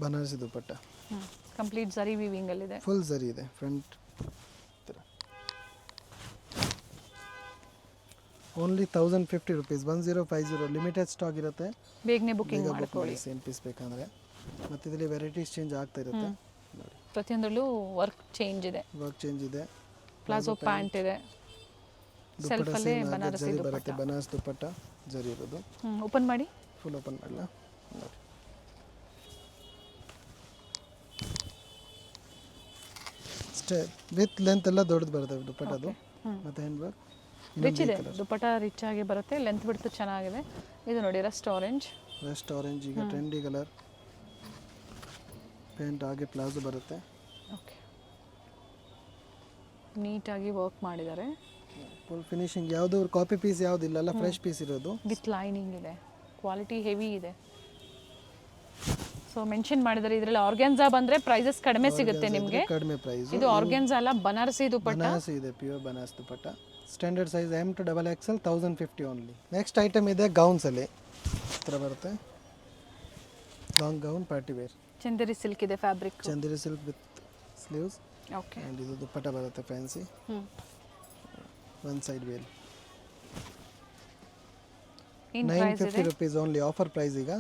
ಬನಾರಸಿ ದುಪ್ಪಟ್ಟ, ಕಂಪ್ಲೀಟ್ ಜರಿ ವೀವಿಂಗ್ ಅಲ್ಲಿ ಇದೆ, ಫುಲ್ ಜರಿ ಇದೆ front. Only 1050 rupees. 1050 limited stock ಇರುತ್ತೆ, ಬೇಗನೆ ಬುಕಿಂಗ್ ಮಾಡ್ಕೊಳ್ಳಿ. ಸೇಮ್ ಪೀಸ್ ಬೇಕಂದ್ರೆ. ಮತ್ತು ಇದರಲ್ಲಿ ವೆರೈಟೀಸ್ ಚೇಂಜ್ ಆಗ್ತಾ ಇರುತ್ತೆ ನೋಡಿ. ಪ್ರತಿಯೊಂದರಲ್ಲೂ ವರ್ಕ್ ಚೇಂಜ್ ಇದೆ, ವರ್ಕ್ ಚೇಂಜ್ ಇದೆ. ಪ್ಲಾಜೋ ಪ್ಯಾಂಟ್ ಇದೆ, ಸೆಲ್ಫಲ್ಲೇ ಬನಾರಸಿ ಜರಿ ದುಪ್ಪಟ್ಟ ಬರುತ್ತೆ, ಬನಾರಸ್ ದುಪ್ಪಟ್ಟ ಜರಿ ಇರೋದು. ಓಪನ್ ಮಾಡಿ, ಫುಲ್ ಓಪನ್ ಮಾಡಲ್ಲ ನೋಡಿ. ವಿತ್ ಲೆಂತ್ ಎಲ್ಲ ದೊಡ್ಡದು ಬರುತ್ತೆ ದುಪ್ಪಟ್ಟದು. ಮತ್ತು ಹ್ಯಾಂಡ್ ವರ್ಕ್ ರಿಚ್ ಇದೆ, ದುಪ್ಪಟ್ಟ ರಿಚ್ ಆಗಿ ಬರುತ್ತೆ, ಲೆಂತ್ ಬಿಡ್ತು ಚೆನ್ನಾಗಿದೆ. ಇದು ನೋಡಿ ರಸ್ಟ್ ಆರೆಂಜ್ ಈಗ ಟ್ರೆಂಡಿ ಕಲರ್. ಪ್ಯಾಂಟ್ ಹಾಗೆ ಪ್ಲಾಜೋ ಬರುತ್ತೆ. ಓಕೆ, ನೀಟಾಗಿ ವರ್ಕ್ ಮಾಡಿದ್ದಾರೆ. ಫುಲ್ ಫಿನಿಶಿಂಗ್, ಯಾವುದು ಕಾಪಿ ಪೀಸ್ ಯಾವುದಿಲ್ಲ, ಎಲ್ಲ ಫ್ರೆಶ್ ಪೀಸ್ ಇರೋದು. ವಿತ್ ಲೈನಿಂಗ್ ಇದೆ, ಕ್ವಾಲಿಟಿ ಹೆವಿ ಇದೆ. ಸೊ ಮೆನ್ಷನ್ ಮಾಡಿದರೆ ಇದರಲ್ಲಿ ಆರ್ಗ್ಯಾನ್ಸಾ ಬಂದರೆ ಪ್ರೈಸಸ್ ಕಡಿಮೆ ಸಿಗುತ್ತೆ ನಿಮಗೆ. ಕಡಿಮೆ ಪ್ರೈಸ್. ಇದು ಆರ್ಗ್ಯಾನ್ಸಾ ಅಲ್ಲ, ಬನಾರಸಿ ದುಪ್ಪಟ್ಟ. ಬನಾರಸಿ ಇದೆ, pure Banaras dupatta. Standard size M to XXL 1050 only. Next item ಇದೆ ಗೌನ್ಸಲ್ಲಿ ಈ ಥರ ಬರುತ್ತೆ, long gown party wear. Chanderi silk ಇದೆ fabric, Chanderi silk with sleeves. Okay. And ಇದು ದುಪ್ಪಟ್ಟ ಬರುತ್ತೆ fancy, one side veil. 950 rupees only, offer price ಈಗ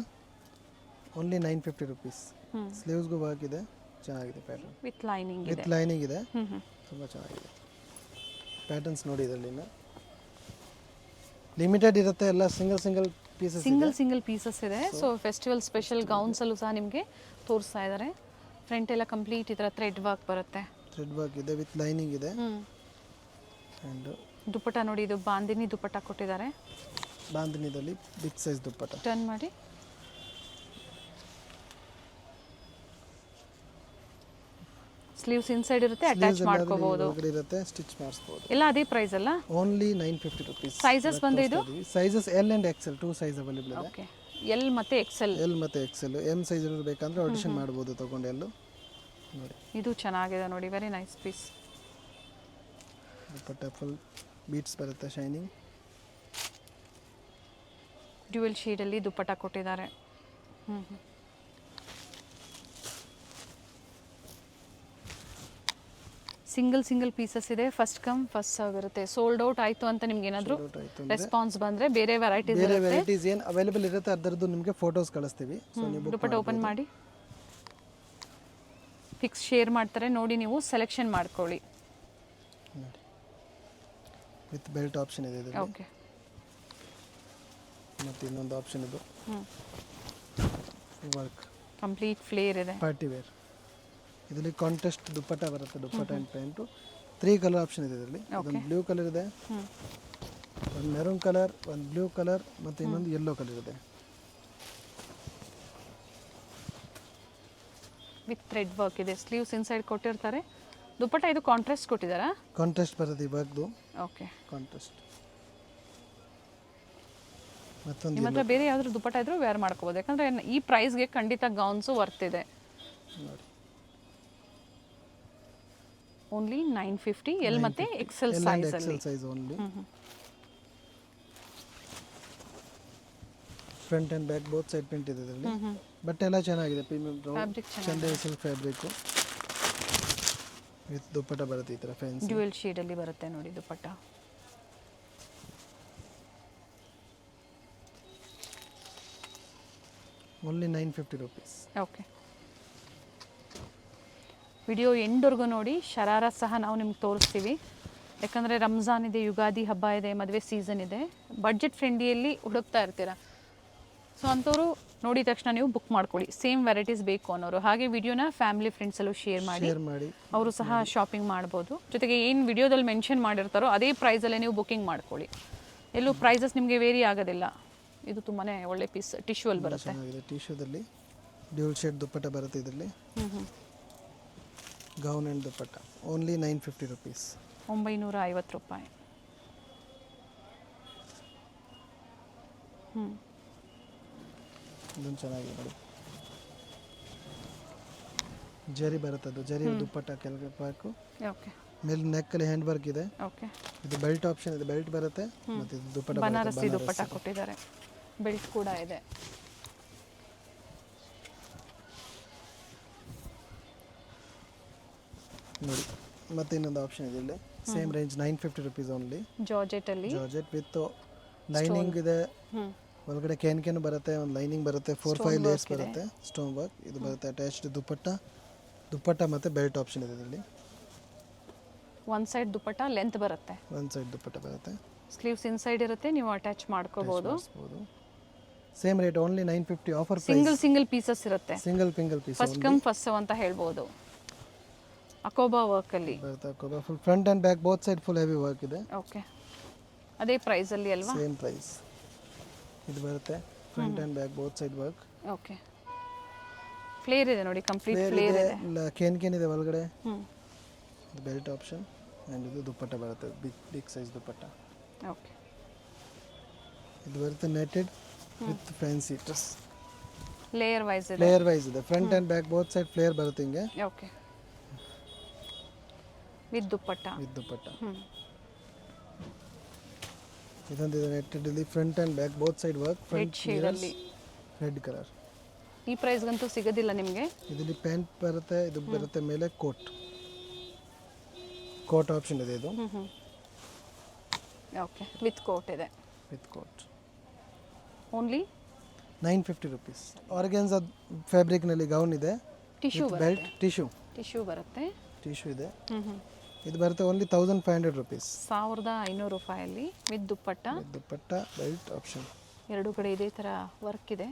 ಓನ್ಲಿ 950 ರುಪೀಸ್. ಸ್ಲೀವ್ಸ್ಗೂ ವರ್ಕ್ ಇದೆ, ಚೆನ್ನಾಗಿದೆ ಪ್ಯಾಟರ್ನ್, ವಿತ್ ಲೈನಿಂಗ್ ಇದೆ. ಲೈನಿಂಗ್ ಇದೆ, ತುಂಬ ಚೆನ್ನಾಗಿದೆ. ಪ್ಯಾಟರ್ನ್ಸ್ ನೋಡಿ, ಇದರಲ್ಲಿ ಲಿಮಿಟೆಡ್ ಇರುತ್ತೆ, ಎಲ್ಲ ಸಿಂಗಲ್ ಪೀಸಸ್, ಸಿಂಗಲ್ ಪೀಸಸ್ ಇದೆ. ಸೊ ಫೆಸ್ಟಿವಲ್ ಸ್ಪೆಷಲ್ ಗೌನ್ಸಲ್ಲೂ ಸಹ ನಿಮಗೆ ತೋರಿಸ್ತಾ ಇದ್ದಾರೆ. ಫ್ರಂಟ್ ಎಲ್ಲ ಕಂಪ್ಲೀಟ್ ಈ ಥರ ಥ್ರೆಡ್ ವರ್ಕ್ ಬರುತ್ತೆ, ಥ್ರೆಡ್ ವರ್ಕ್ ಇದೆ, ವಿತ್ ಲೈನಿಂಗ್ ಇದೆ. ಆ್ಯಂಡ್ ದುಪ್ಪಟ್ಟ ನೋಡಿ, ಇದು ಬಾಂದಿನಿ ದುಪ್ಪಟ್ಟ ಕೊಟ್ಟಿದ್ದಾರೆ. ಬಾಂದಿನಿದಲ್ಲಿ ಬಿಗ್ ಸೈಜ್ ದುಪ್ಪಟ್ಟ. ಟರ್ನ್ ಮಾಡಿ, ಸ್ಲೀವ್ಸ್ ಇನ್ಸೈಡ್ ಇರುತ್ತೆ, ಅಟ್ಯಾಚ್ ಮಾಡ್ಕೋಬಹುದು. ಒಳಗಡೆ ಇರುತ್ತೆ, ಸ್ಟಿಚ್ ಮಾಡಿಸ್ಬೋದು. ಎಲ್ಲ ಅದೇ ಪ್ರೈಸ್ ಅಲ್ಲ? Only 950 rupees. ಸೈಜಸ್ ಬಂದು ಇದು sizes L and XL 2 size available ಇದೆ. ಓಕೆ, ಎಲ್ ಮತ್ತೆ ಎಕ್ಸೆಲ್. ಎಲ್ ಮತ್ತೆ ಎಕ್ಸೆಲ್. ಎಂ ಸೈಜ್ ಬೇಕಂದ್ರೆ ಆಡಿಷನ್ ಮಾಡ್ಬೋದು ತಗೊಂಡು ಎಲ್ಲೂ. ನೋಡಿ ಇದು ಚೆನ್ನಾಗಿದೆ ನೋಡಿ, very nice piece. Dupatta full beads ಬರುತ್ತೆ, ಶೈನಿಂಗ್. ಡ್ಯುಯಲ್ ಶೇಡಲ್ಲಿ ದುಪ್ಪಟ್ಟ ಕೊಟ್ಟಿದ್ದಾರೆ. ಸಿಂಗಲ್ ಪೀಸಸ್ ಇದೆ. ಫಸ್ಟ್ ಕಮ್ ಫಸ್ಟ್ ಸರ್ವ್ ಇರುತ್ತೆ. ಸೋಲ್ಡ್ ಔಟ್ ಆಯಿತು ಅಂತ ನಿಮ್ಗೆ ಏನಾದರೂ ರೆಸ್ಪಾನ್ಸ್ ಬಂದರೆ ಬೇರೆ ವೆರೈಟೀಸ್ ಏನು ಅವೈಲೇಬಲ್ ಇರುತ್ತೆ ಅದರದ್ದು ನಿಮಗೆ ಫೋಟೋಸ್ ಕಳಿಸ್ತೀವಿ. ಸೊ ನೀವು ದುಪ್ಪಟ್ಟ ಓಪನ್ ಮಾಡಿ ಫಿಕ್ಸ್ ಶೇರ್ ಮಾಡ್ತಾರೆ ನೋಡಿ, ನೀವು ಸೆಲೆಕ್ಷನ್ ಮಾಡ್ಕೊಳ್ಳಿ. ವಿತ್ ಬೆಲ್ಟ್ ಆಪ್ಷನ್ ಇದೆ ಇದರಲ್ಲಿ. ಓಕೆ, ಮತ್ತು ಇನ್ನೊಂದು ಆಪ್ಷನ್ ಇದು ವರ್ಕ್ ಕಂಪ್ಲೀಟ್ ಫ್ಲೇರ್ ಇದೆ, ಪಾರ್ಟಿ ವೇರ್. ಇದರಲ್ಲಿ ಕಾಂಟ್ರಾಸ್ಟ್ ದುಪ್ಪಟ್ಟ ಬರುತ್ತೆ, ದುಪ್ಪಟ್ಟ ಆ್ಯಂಡ್ ಪ್ಯಾಂಟು. 3 ಕಲರ್ ಆಪ್ಷನ್ ಇದೆ ಇದರಲ್ಲಿ. ಒಂದು ಬ್ಲೂ ಕಲರ್ ಇದೆ, ಒಂದು ಮೆರೂನ್ ಕಲರ್, ಒಂದು ಬ್ಲೂ ಕಲರ್ ಮತ್ತು ಇನ್ನೊಂದು ಯೆಲ್ಲೋ ಕಲರ್ ಇದೆ. ವಿತ್ ಥ್ರೆಡ್ ವರ್ಕ್ ಇದೆ. ಸ್ಲೀವ್ಸ್ ಇನ್ಸೈಡ್ ಕೊಟ್ಟಿರ್ತಾರೆ. ದುಪ್ಪಟ್ಟ ಇದು ಕಾಂಟ್ರಾಸ್ಟ್ ಕೊಟ್ಟಿದ್ದಾರಾ? ಕಾಂಟ್ರಾಸ್ಟ್ ಬರುತ್ತೆ ಈ ವರ್ಕ್ದು. Okay, contrast. ಮತ್ತೊಂದು ನಿಮ್ಮ ಹತ್ರ ಬೇರೆ ಯಾವ್ದಾದ್ರು ದುಪ್ಪಟ್ಟ ಇದ್ರೂ ವೇರ್ ಮಾಡ್ಕೋಬೋದು, ಯಾಕಂದರೆ ಈ ಪ್ರೈಸ್ಗೆ ಖಂಡಿತ ಗೌನ್ಸು ವರ್ತ್ ಇದೆ. ನೋಡಿ, ಓನ್ಲಿ 950. ಎಲ್ ಮತ್ತೆ ಎಕ್ಸೆಲ್ ಸೈಜ್ ಅಲ್ಲಿ. Size only. Front and back both side print ಇದೆ ಇದರಲ್ಲಿ. ಬಟ್ಟೆ ಎಲ್ಲ ಚೆನ್ನಾಗಿದೆ, premium Chanderi silk fabric. With dupatta ಬರುತ್ತೆ ಈ ಥರ ಫ್ಯಾನ್ಸಿ ಡ್ಯುಯಲ್ ಶೇಡಲ್ಲಿ ಬರುತ್ತೆ ನೋಡಿ dupatta. Only 950 rupees. Okay, video ಎಂಡ್ವರೆಗೂ ನೋಡಿ. ಶರಾರ ಸಹ ನಾವು ನಿಮ್ಗೆ ತೋರಿಸ್ತೀವಿ, ಯಾಕಂದರೆ ರಂಜಾನ್ ಇದೆ, ಯುಗಾದಿ ಹಬ್ಬ ಇದೆ, ಮದುವೆ ಸೀಸನ್ ಇದೆ. ಬಡ್ಜೆಟ್ ಫ್ರೆಂಡ್ಲಿಯಲ್ಲಿ ಹುಡುಕ್ತಾ ಇರ್ತೀರ. ಸೊ ಅಂಥವ್ರು ನೋಡಿದ ತಕ್ಷಣ ನೀವು ಬುಕ್ ಮಾಡ್ಕೊಳ್ಳಿ, ಸೇಮ್ ವೆರೈಟೀಸ್ ಬೇಕು ಅನ್ನೋರು. ಹಾಗೆ ವಿಡಿಯೋನ ಫ್ಯಾಮಿಲಿ ಫ್ರೆಂಡ್ಸಲ್ಲೂ ಶೇರ್ ಮಾಡಿ ಅವರು ಸಹ ಶಾಪಿಂಗ್ ಮಾಡ್ಬೋದು. ಜೊತೆಗೆ ಏನು ವಿಡಿಯೋದಲ್ಲಿ ಮೆನ್ಷನ್ ಮಾಡಿರ್ತಾರೋ ಅದೇ ಪ್ರೈಸಲ್ಲೇ ನೀವು ಬುಕ್ಕಿಂಗ್ ಮಾಡ್ಕೊಳ್ಳಿ. ಎಲ್ಲೂ ಪ್ರೈಸಸ್ ನಿಮಗೆ ವೇರಿ ಆಗೋದಿಲ್ಲ. ಇದು ತುಂಬಾ ಒಳ್ಳೆ ಪೀಸ್, ಟಿಶ್ಯೂ ಅಲ್ಲಿ ಬರುತ್ತೆ. ಟಿಶ್ಯೂದಲ್ಲಿ ಡ್ಯೂಲ್ ಶೇಡ್ ದುಪ್ಪಟ್ಟ ಬರುತ್ತೆ ಇದರಲ್ಲಿ. Gown and dupatta only 950 rupees. 950 ರೂಪಾಯಿ. ಇದೊಂದು ಚೆನ್ನಾಗಿದೆ ನೋಡಿ, ಜರಿ ಬರುತ್ತೆ, ಅದು ಜರಿ ದುಪ್ಪಟ್ಟ ಕೆಳಗೆ ಪಾಕು. ಓಕೆ, ಮೇಲೆ ನೆಕ್ಕಲ್ಲಿ ಹ್ಯಾಂಡ್ ವರ್ಕ್ ಇದೆ. ಓಕೆ, ಇದು ಬೆಲ್ಟ್ ಆಪ್ಷನ್ ಇದೆ, ಬೆಲ್ಟ್ ಬರುತ್ತೆ. ಮತ್ತು ಇದು ದುಪ್ಪಟ್ಟ ಬನಾರಸಿ ದುಪ್ಪಟ್ಟ ಕೊಟ್ಟಿದ್ದಾರೆ, ಬೆಲ್ಟ್ ಕೂಡ ಇದೆ. ನೋಡಿ, ಮತ್ತೆ ಇನ್ನೊಂದು ಆಪ್ಷನ್ ಇದೆ ಇಲ್ಲಿ, same range 950 rupees only. Georgette ಅಲ್ಲಿ, ಜಾರ್ಜೆಟ್ ವಿತ್ ಲೈನಿಂಗ್ ಇದೆ. ಒಳಗಡೆ ಕ್ಯಾನ್ ಬರುತ್ತೆ, ಒಂದು ಲೈನಿಂಗ್ ಬರುತ್ತೆ, 4-5 ಲೇಯರ್ಸ್ ಬರುತ್ತೆ, ಸ್ಟೋನ್ ವರ್ಕ್. ಇದು ಬರುತ್ತೆ ಅಟ್ಯಾಚ್ಡ್ ದುಪ್ಪಟ್ಟ ಮತ್ತು ಬೆಲ್ಟ್ ಆಪ್ಷನ್ ಇದೆ ಇದರಲ್ಲಿ. ಒನ್ ಸೈಡ್ ದುಪ್ಪಟ್ಟ ಲೆಂತ್ ಬರುತ್ತೆ, ಒಂದು ಸೈಡ್ ದುಪ್ಪಟ್ಟ ಬರುತ್ತೆ. ಸ್ಲೀವ್ಸ್ ಇನ್ಸೈಡ್ ಇರುತ್ತೆ, ನೀವು ಅಟ್ಯಾಚ್ ಮಾಡ್ಕೋಬಹುದು. Same rate only 950. Offer price. Single pieces ಇರುತ್ತೆ, single piece. First come first ಅಂತ ಹೇಳ್ಬೋದು. ಅಕೋಬಾ ವರ್ಕ್ ಅಲ್ಲಿ ಬರುತ್ತೆ, ಅಕೋಬಾ full front and back both side full heavy work ಇದೆ. ಓಕೆ, ಅದೇ ಪ್ರೈಸ್ ಅಲ್ಲಿ ಅಲ್ವಾ? Same price. ಇದು ಬರುತ್ತೆ front and back both side work. Okay, flare ಇದೆ ನೋಡಿ, ಕಂಪ್ಲೀಟ್ ಫ್ಲೇರ್ ಇದೆ. ಕೇನ್ ಇದೆ ಒಳಗಡೆ. ಬೆಲ್ಟ್ ಆಪ್ಷನ್ ಆ್ಯಂಡ್ ಇದು ದುಪ್ಪಟ್ಟ ಬರುತ್ತೆ, ಬಿಗ್ ಸೈಜ್ ದುಪ್ಪಟ್ಟ. ಓಕೆ, ಇದು ಬರುತ್ತೆ netted with fancy dress. Layer wise ಇದೆ. Front and back both side flare ಬರುತ್ತೆ ಹಿಂಗೆ. Okay, with dupatta. ಇದೊಂದು ಇದೆ ನೆಟೆಡ್ ಇಲ್ಲಿ, front and back both side work. Red shade ಅಲ್ಲಿ, ರೆಡ್ ಕಲರ್. ಈ ಪ್ರೈಸ್ಗಂತೂ ಸಿಗೋದಿಲ್ಲ ನಿಮಗೆ. ಇದರಲ್ಲಿ ಪ್ಯಾಂಟ್ ಬರುತ್ತೆ, ಇದು ಬರುತ್ತೆ ಮೇಲೆ ಕೋಟ್ ಆಪ್ಷನ್ ಇದೆ ಇದು. ಓಕೆ, ವಿತ್ ಕೋಟ್ ಇದೆ. With coat only 950 rupees. Organza ಫ್ಯಾಬ್ರಿಕ್ನಲ್ಲಿ ಗೌನ್ ಇದೆ, ಟಿಶ್ಯೂ ಬೆಲ್ಟ್, ಟಿಶ್ಯೂ ಬರುತ್ತೆ. ಟಿಶ್ಯೂ ಇದೆ. ಇದು ಬರುತ್ತೆ ಓನ್ಲಿ 1500 ರುಪೀಸ್. 1500 ರೂಪಾಯಲ್ಲಿ ವಿತ್ ದುಪ್ಪಟ್ಟ. Belt option. ಎರಡು ಕಡೆ ಇದೇ ಥರ ವರ್ಕ್ ಇದೆ.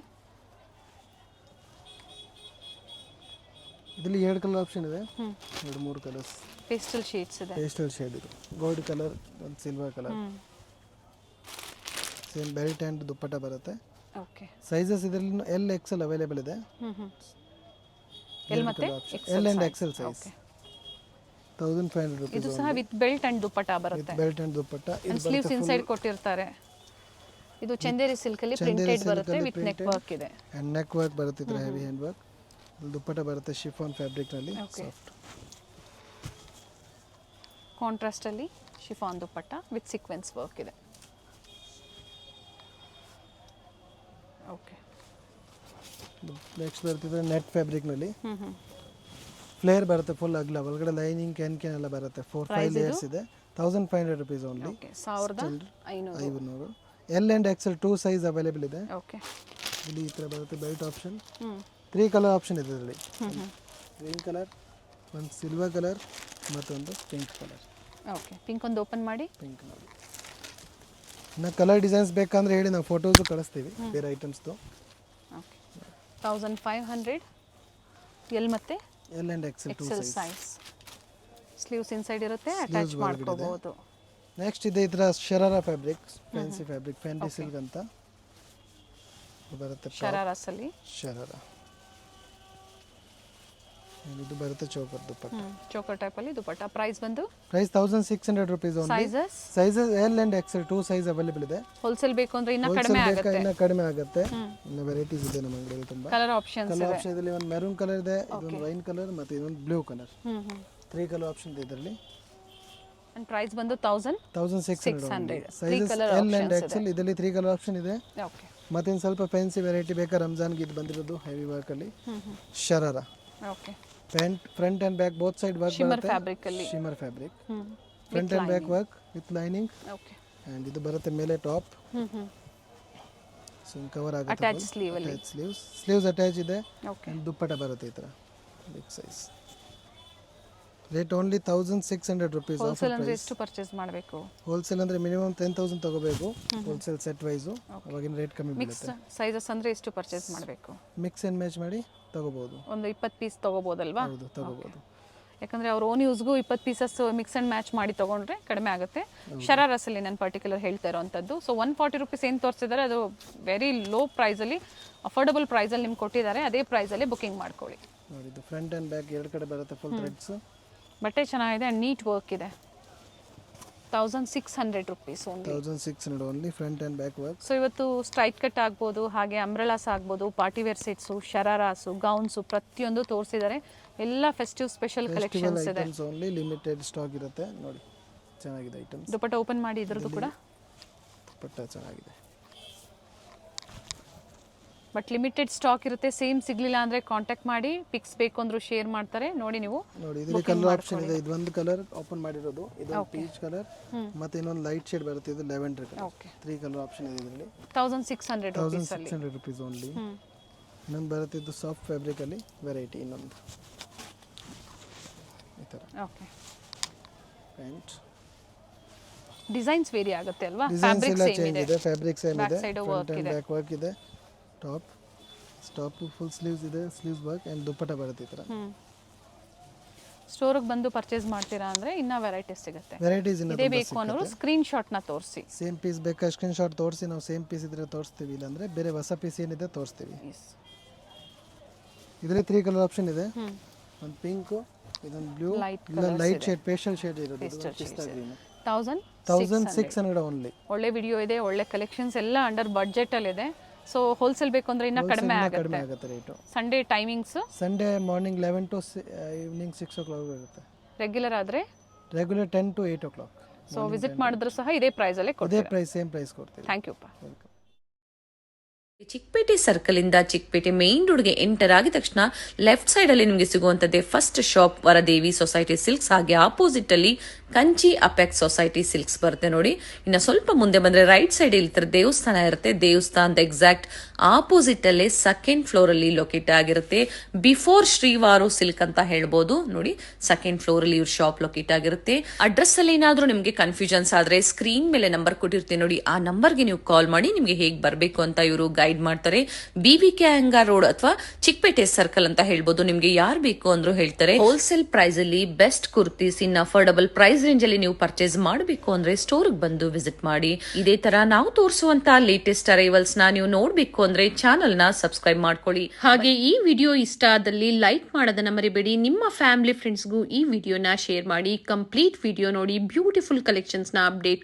ಇದರಲ್ಲಿ 2 ಕಲರ್ ಆಪ್ಷನ್ ಇದೆ, 2-3 ಕಲರ್ಸ್. ಪೇಸ್ಟಲ್ ಶೇಡ್ಸ್ ಇದೆ. ಪೇಸ್ಟಲ್ ಶೇಡ್ ಇದು, ಗೋಲ್ಡ್ ಕಲರ್, ಒಂದು silver colour. Same belt and dupatta ಬರುತ್ತೆ. ಓಕೆ, ಸೈಜಸ್ ಇದರಲ್ಲಿ ಎಲ್ ಎಕ್ಸೆಲ್ ಅವೈಲೇಬಲ್ ಇದೆ. ಎಲ್ ಮತ್ತೆ L and XL size. 1500 rupees. ಇದು ಸಹ ವಿತ್ ಬೆಲ್ಟ್ ಅಂಡ್ ದುಪ್ಪಟ್ಟ ಬರುತ್ತೆ. Belt and dupatta. And sleeves inside ಕೊಟ್ಟಿರ್ತಾರೆ. ಇದು ಚಂದೇರಿ ಸಿಲ್ಕ್ ಅಲ್ಲಿ ಪ್ರಿಂಟೆಡ್ ಬರುತ್ತೆ ವಿತ್ ನೆಕ್ ವರ್ಕ್ ಇದೆ. ಅಂಡ್ ನೆಕ್ ವರ್ಕ್ ಬರುತ್ತೆ ಇದ್ರ ಹೆವಿ ಹ್ಯಾಂಡ್ ವರ್ಕ್. ದುಪ್ಪಟ್ಟ ಬರುತ್ತೆ ಶಿಫಾನ್ ಫ್ಯಾಬ್ರಿಕ್ ನಲ್ಲಿ ಸಾಫ್ಟ್. ಕಾಂಟ್ರಾಸ್ಟ್ ಅಲ್ಲಿ chiffon dupatta with sequence work ಇದೆ. ಓಕೆ. ನೆಕ್ಸ್ಟ್ ಬರ್ತಿದ್ರೆ ನೆಟ್ ಫ್ಯಾಬ್ರಿಕ್ ನಲ್ಲಿ ಫ್ಲೇರ್ ಬರುತ್ತೆ ಫುಲ್ ಅಗಲ, ಒಳಗಡೆ ಲೈನಿಂಗ್ ಕ್ಯಾನ್ ಎಲ್ಲ ಬರುತ್ತೆ. 4-5 ಲೇಯರ್ಸ್ ಇದೆ. 1500 rupees only. Okay. 1500. L and XL 2 size available ಇದೆ. ಓಕೆ. ಇಲ್ಲಿ ಈ ತರ ಬರುತ್ತೆ ಬೆಲ್ಟ್ ಆಪ್ಷನ್. 3 ಕಲರ್ ಆಪ್ಷನ್ ಇದೆ ಇದರಲ್ಲಿ. ಗ್ರೀನ್ ಕಲರ್, ಒಂದು ಸಿಲ್ವರ್ ಕಲರ್ ಮತ್ತೊಂದು ಪಿಂಕ್ ಕಲರ್. ಓಕೆ. ಪಿಂಕ್ ಒಂದು ಓಪನ್ ಮಾಡಿ. ಪಿಂಕ್ ನೋಡಿ. ಇನ್ನು ಕಲರ್ ಡಿಸೈನ್ಸ್ ಬೇಕಂದ್ರೆ ಹೇಳಿ ನಾವು ಫೋಟೋಸ್ ಕಳಿಸ್ತೀವಿ ಬೇರೆ ಐಟಮ್ಸ್ದು. ಓಕೆ. 1500 ಎಲ್ ಮತ್ತೆ L and XL 2 size. Sleeves inside ಇರುತ್ತೆ, ಅಟ್ಯಾಚ್ ಮಾಡ್ಕೋಬಹುದು. ನೆಕ್ಸ್ಟ್ ಇದೆ ಇದರ sharara fabric, fancy fabric, fancy silk ಅಂತ ಬರುತ್ತೆ. ಶರಾರಾಸ್ ಅಲ್ಲಿ ಶರಾರಾ. ಇದು ಬರುತ್ತೆ ಚೋಕರ್ ದುಪ್ಪಟ್ಟ. ಚೋಕರ್ ಟೈಪ್ ಅಲ್ಲಿ ದುಪ್ಪಟ್ಟ. ಪ್ರೈಸ್ ಬಂದು price 1600 rupees only. Sizes L and XL 2 size available ಇದೆ. ಹೋಲ್ಸೇಲ್ ಬೇಕು ಅಂದ್ರೆ ಇನ್ನ ಕಡಿಮೆ ಆಗುತ್ತೆ. ಇನ್ನ ಕಡಿಮೆ ಆಗುತ್ತೆ. ಇನ್ನ ವೆರೈಟೀಸ್ ಇದೆ ನಮ್ಮ ಅಂಗಡಿಯಲ್ಲಿ ತುಂಬಾ. ಕಲರ್ ಆಪ್ಷನ್ಸ್ ಇದೆ. ಆಪ್ಷನ್ ಇದೆ. ಒಂದು ಮೆರೂನ್ ಕಲರ್ ಇದೆ, ಇದೊಂದು ವೈನ್ ಕಲರ್ ಮತ್ತೆ ಇದೊಂದು ಬ್ಲೂ ಕಲರ್. 3 ಕಲರ್ ಆಪ್ಷನ್ ಇದೆ ಇದರಲ್ಲಿ. ಅಂಡ್ ಪ್ರೈಸ್ ಬಂದು 1600. ಸೈಜಸ್ ಎಲ್ ಅಂಡ್ ಎಕ್ಸೆಲ್ ಇದರಲ್ಲಿ 3 ಕಲರ್ ಆಪ್ಷನ್ ಇದೆ. ಓಕೆ. ಮತ್ತೆ ಇನ್ನು ಸ್ವಲ್ಪ ಫ್ಯಾನ್ಸಿ ವೆರೈಟಿ ಬೇಕಾ ರಂಜಾನ್ಗೆ ಇದು ಬಂದಿರೋದು ಹೆವಿ ವರ್ಕ್ ಅಲ್ಲಿ sharara. Okay. Front and back both side work ಬರುತ್ತೆ. ಫ್ಯಾಬ್ರಿಕ್ ಅಲ್ಲಿ shimmer fabric. Front and back work with lining. Okay. And ಇದು ಬರುತ್ತೆ ಮೇಲೆ ಟಾಪ್. ಸೊ ಕವರ್ ಆಗುತ್ತೆ. ಅಟ್ಯಾಚ್ ಸ್ಲೀವ್ ಅಲ್ಲಿ. ಸ್ಲೀವ್ಸ್ ಅಟ್ಯಾಚ್ ಇದೆ. ಓಕೆ. ಅಂಡ್ ದುಪ್ಪಟ್ಟ ಬರುತ್ತೆ ಈ ತರ big size. Rate only 1600 rupees. Wholesale ಅಂದ್ರೆ ಎಷ್ಟು ಪರ್ಚೇಸ್ ಮಾಡಬೇಕು? ಹೋಲ್ಸೇಲ್ ಅಂದ್ರೆ ಮಿನಿಮಮ್ 10000 ತಗೋಬೇಕು. ಹೋಲ್ಸೇಲ್ ಸೆಟ್ ವೈಸ್ ಅವಾಗಿನ ರೇಟ್ ಕಮ್ಮಿ ಬೀಳುತ್ತೆ. ಮಿಕ್ಸ್ ಸೈಜಸ್ ಅಂದ್ರೆ ಎಷ್ಟು ಪರ್ಚೇಸ್ ಮಾಡಬೇಕು? ಮಿಕ್ಸ್ ಅಂಡ್ ಮ್ಯಾಚ್ ಮಾಡಿ ತಗೋಬಹುದು. ಒಂದು 20 ಪೀಸ್ ತಗೋಬಹುದಲ್ವಾ? ಹೌದು ತಗೋಬಹುದು. ಯಾಕಂದ್ರೆ ಅವ್ರ ಓನ್ ಯೂಸ್ಗೂ 20 ಪೀಸಸ್ ಮಿಕ್ಸ್ ಅಂಡ್ ಮ್ಯಾಚ್ ಮಾಡಿ ತಗೊಂಡ್ರೆ ಕಡಿಮೆ ಆಗುತ್ತೆ. ಶರಾರಸ್ ಅಲ್ಲಿ ನಾನು ಪರ್ಟಿಕ್ಯುಲರ್ ಹೇಳ್ತಾ ಇರೋವಂಥದ್ದು. ಸೊ 140 rupees ಏನು ತೋರಿಸಿದ್ದಾರೆ ಅದು ವೆರಿ ಲೋ ಪ್ರೈಸಲ್ಲಿ, ಅಫೋರ್ಡಬಲ್ ಪ್ರೈಸಲ್ಲಿ ನಿಮ್ಗೆ ಕೊಟ್ಟಿದ್ದಾರೆ. ಅದೇ ಪ್ರೈಸಲ್ಲಿ ಬುಕಿಂಗ್ ಮಾಡ್ಕೊಳ್ಳಿ. ನೋಡಿ ಇದು ಫ್ರಂಟ್ ಅಂಡ್ ಬ್ಯಾಕ್ ಎರಡು ಕಡೆ ಬರುತ್ತೆ ಫುಲ್ ಥ್ರೆಡ್ಸ್. ಬಟ್ಟೆ ಚೆನ್ನಾಗಿದೆ ಅಂಡ್ ನೀಟ್ ವರ್ಕ್ ಇದೆ. 1600 rupees only. 1600 only front and back work. So ಇವತ್ತು ಸ್ಟ್ರೈಟ್ ಕಟ್ ಆಗ್ಬೋದು, ಹಾಗೆ ಅಂಬ್ರೆಲಾಸ್ ಆಗ್ಬೋದು, party wear sets, shararas, gowns ಪ್ರತಿಯೊಂದು ತೋರಿಸಿದ್ದಾರೆ. ಎಲ್ಲ ಫೆಸ್ಟಿವ್ ಸ್ಪೆಷಲ್ ಕಲೆಕ್ಷನ್ಸ್ ಇದೆ. ಓನ್ಲಿ ಲಿಮಿಟೆಡ್ ಸ್ಟಾಕ್ ಇರುತ್ತೆ. ನೋಡಿ ಚೆನ್ನಾಗಿದೆ ಐಟಮ್ಸ್. ದುಪ್ಪಟ್ಟ ಓಪನ್ ಮಾಡಿ ಇದ್ರದ್ದು ಕೂಡ. ದುಪ್ಪಟ್ಟ ಚೆನ್ನಾಗಿದೆ. ಬಟ್ ಲಿಮಿಟೆಡ್ ಸ್ಟಾಕ್ ಇರುತ್ತೆ. ಸೇಮ್ ಸಿಗ್ಲಿಲ್ಲ ಅಂದ್ರೆ ಕಾಂಟ್ಯಾಕ್ಟ್ ಮಾಡಿ. ಪಿಕ್ಸ್ ಬೇಕು ಅಂದ್ರೂ ಶೇರ್ ಮಾಡ್ತಾರೆ. ನೋಡಿ ನೀವು. ನೋಡಿ ಇದರಲ್ಲಿ ಕಲರ್ ಆಪ್ಷನ್ ಇದೆ. ಇದು ಒಂದು ಕಲರ್ ಓಪನ್ ಮಾಡಿರೋದು, ಇದು ಪೀಚ್ ಕಲರ್ ಮತ್ತೆ ಇನ್ನೊಂದು ಲೈಟ್ ಶೇಡ್ ಬರುತ್ತೆ, ಇದು lavender colour. Okay. 3 colour option ಇದೆ ಇದರಲ್ಲಿ. 1600 rupees ಅಲ್ಲಿ. 1600 rupees ಓನ್ಲಿ. ಇನ್ನೊಂದು ಬರುತ್ತೆ ಇದು ಸಾಫ್ಟ್ ಫ್ಯಾಬ್ರಿಕ್ ಅಲ್ಲಿ ವೆರೈಟಿ ಇನ್ನೊಂದು ಈ ತರ. ಓಕೆ. ಪ್ಯಾಂಟ್ ಡಿಸೈನ್ಸ್ ವೇರಿ ಆಗುತ್ತೆ ಅಲ್ವಾ? ಫ್ಯಾಬ್ರಿಕ್ ಫ್ಯಾಬ್ರಿಕ್ ಸೇಮ್ ಸೇಮ್ ಇದೆ. ಇದೆ. ಫ್ಯಾಬ್ರಿಕ್ ಸೇಮ್ ಇದೆ. ಬ್ಯಾಕ್ ಸೈಡ್ ವರ್ಕ್ ಇದೆ. ಬ್ಯಾಕ್ ವರ್ಕ್ ಇದೆ. ಟಾಪ್ ಫುಲ್ ಸ್ಲೀವ್ಸ್ ಇದೆ. ಸ್ಲೀವ್ಸ್ ವರ್ಕ್ ಅಂಡ್ ದುಪ್ಪಟ್ಟ ಬರುತ್ತೆ ಈ ತರ. ಸ್ಟೋರಿಗೆ ಬಂದು ಪರ್ಚೇಸ್ ಮಾಡ್ತೀರಾ ಅಂದ್ರೆ ಇನ್ನ ವೆರೈಟೀಸ್ ಸಿಗುತ್ತೆ. ವೆರೈಟೀಸ್ ಇದೇ ಬೇಕು ಅನ್ನೋರು ಸ್ಕ್ರೀನ್ ಶಾಟ್ ನ ತೋರಿಸಿ. ಸೇಮ್ ಪೀಸ್ ಬೇಕಾ ಸ್ಕ್ರೀನ್ ಶಾಟ್ ತೋರಿಸಿ, ನಾವು ಸೇಮ್ ಪೀಸ್ ಇದ್ರೆ ತೋರಿಸ್ತೀವಿ, ಇಲ್ಲ ಅಂದ್ರೆ ಬೇರೆ ಹೊಸ ಪೀಸ್ ಏನಿದೆ ತೋರಿಸ್ತೀವಿ. ಇದರಲ್ಲಿ 3 ಕಲರ್ ಆಪ್ಷನ್ ಇದೆ. ಒಂದು ಪಿಂಕ್, ಇದೊಂದು ಬ್ಲೂ, ಇಲ್ಲ ಲೈಟ್ ಶೇಡ್ ಪೇಸ್ಟಲ್ ಶೇಡ್ ಇರೋದು, ಪಿಸ್ತಾ ಗ್ರೀನ್. 1600 ಓನ್ಲಿ. ಒಳ್ಳೆ ವಿಡಿಯೋ ಇದೆ, ಒಳ್ಳೆ ಕಲೆಕ್ಷನ್ಸ್ ಎಲ್ಲ ಅಂಡರ್ ಬಡ್ಜೆಟ್ ಅಲ್ಲಿ ಇದೆ. ಸೊ ಹೋಲ್ಸೇಲ್ ಬೇಕು ಅಂದ್ರೆ ಇನ್ನ ಕಡಿಮೆ ಆಗುತ್ತೆ rate. Sunday timings Sunday morning 11 to evening 6 o'clock ಇರುತ್ತೆ. ರೆಗ್ಯುಲರ್ ಆದ್ರೆ regular 10 to 8 o'clock. So visit ಮಾಡಿದ್ರು ಸಹ ಇದೇ ಪ್ರೈಸ್ ಅಲ್ಲೇ ಕೊಡ್ತೀವಿ. ಇದೇ ಪ್ರೈಸ್ ಸೇಮ್ ಪ್ರೈಸ್ ಕೊಡ್ತೀವಿ. Thank you. ಚಿಕ್ಕಪೇಟೆ ಸರ್ಕಲ್ ಇಂದ ಚಿಕ್ಕಪೇಟೆ ಮೇನ್ ರೋಡ್ಗೆ ಎಂಟರ್ ಆಗಿದ ತಕ್ಷಣ ಲೆಫ್ಟ್ ಸೈಡ್ ಅಲ್ಲಿ ನಿಮಗೆ ಸಿಗುವಂತದ್ದೇ first shop Varadevi society silks. ಹಾಗೆ ಆಪೋಸಿಟ್ ಅಲ್ಲಿ ಕಂಚಿ ಅಪೆಕ್ಸ್ ಸೊಸೈಟಿ ಸಿಲ್ಕ್ಸ್ ಬರುತ್ತೆ ನೋಡಿ. ಇನ್ನು ಸ್ವಲ್ಪ ಮುಂದೆ ಬಂದ್ರೆ ರೈಟ್ ಸೈಡ್ ಇಲ್ಲಿ ದೇವಸ್ಥಾನ ಇರುತ್ತೆ. ದೇವಸ್ಥಾನದ ಎಕ್ಸಾಕ್ಟ್ ಆಪೋಸಿಟ್ ಅಲ್ಲೇ ಸೆಕೆಂಡ್ ಫ್ಲೋರ್ ಅಲ್ಲಿ ಲೊಕೇಟ್ ಆಗಿರುತ್ತೆ. ಬಿಫೋರ್ ಶ್ರೀವಾರು ಸಿಲ್ಕ್ ಅಂತ ಹೇಳ್ಬೋದು ನೋಡಿ. ಸೆಕೆಂಡ್ ಫ್ಲೋರ್ ಅಲ್ಲಿ ಇವ್ರ ಶಾಪ್ ಲೊಕೇಟ್ ಆಗಿರುತ್ತೆ. ಅಡ್ರೆಸ್ ಅಲ್ಲಿ ಏನಾದ್ರೂ ನಿಮ್ಗೆ ಕನ್ಫ್ಯೂಷನ್ಸ್ ಆದ್ರೆ ಸ್ಕ್ರೀನ್ ಮೇಲೆ ನಂಬರ್ ಕೊಟ್ಟಿರ್ತೀನಿ ನೋಡಿ, ಆ ನಂಬರ್ಗೆ ನೀವು ಕಾಲ್ ಮಾಡಿ ನಿಮ್ಗೆ ಹೇಗ್ ಬರ್ಬೇಕು ಅಂತ ಇವರು ಗೈಡ್ ಮಾಡ್ತಾರೆ. BVK ಅಯ್ಯಂಗಾರ್ ರೋಡ್ ಅಥವಾ ಚಿಕ್ಕಪೇಟೆ ಸರ್ಕಲ್ ಅಂತ ಹೇಳ್ಬೋದು. ನಿಮ್ಗೆ ಯಾರು ಬೇಕು ಅಂದ್ರೂ ಹೇಳ್ತಾರೆ. ಹೋಲ್ಸೇಲ್ ಪ್ರೈಸ್ ಅಲ್ಲಿ ಬೆಸ್ಟ್ ಕುರ್ತೀಸ್ ಇನ್ ಅಫೋರ್ಡಬಲ್ ಪ್ರೈಸ್ ರೇಂಜ್ ಅಲ್ಲಿ ನೀವು ಪರ್ಚೇಸ್ ಮಾಡಬೇಕು ಅಂದ್ರೆ ಸ್ಟೋರ್ ಬಂದು ವಿಸಿಟ್ ಮಾಡಿ. ಇದೇ ತರ ನಾವು ತೋರಿಸುವಂತ ಲೇಟೆಸ್ಟ್ ಅರೈವಲ್ಸ್ ನ ನೀವು ನೋಡ್ಬೇಕು ಅಂದ್ರೆ ಚಾನೆಲ್ ನ ಸಬ್ಸ್ಕ್ರೈಬ್ ಮಾಡ್ಕೊಳ್ಳಿ. ಹಾಗೆ ಈ ವಿಡಿಯೋ ಇಷ್ಟ ಆದಲ್ಲಿ ಲೈಕ್ ಮಾಡೋದನ್ನ ಮರಿಬೇಡಿ. ನಿಮ್ಮ ಫ್ಯಾಮಿಲಿ ಫ್ರೆಂಡ್ಸ್ಗೂ ಈ ವಿಡಿಯೋನ ಶೇರ್ ಮಾಡಿ. ಕಂಪ್ಲೀಟ್ ವಿಡಿಯೋ ನೋಡಿ ಬ್ಯೂಟಿಫುಲ್ ಕಲೆಕ್ಷನ್ಸ್ ನ ಅಪ್ಡೇಟ್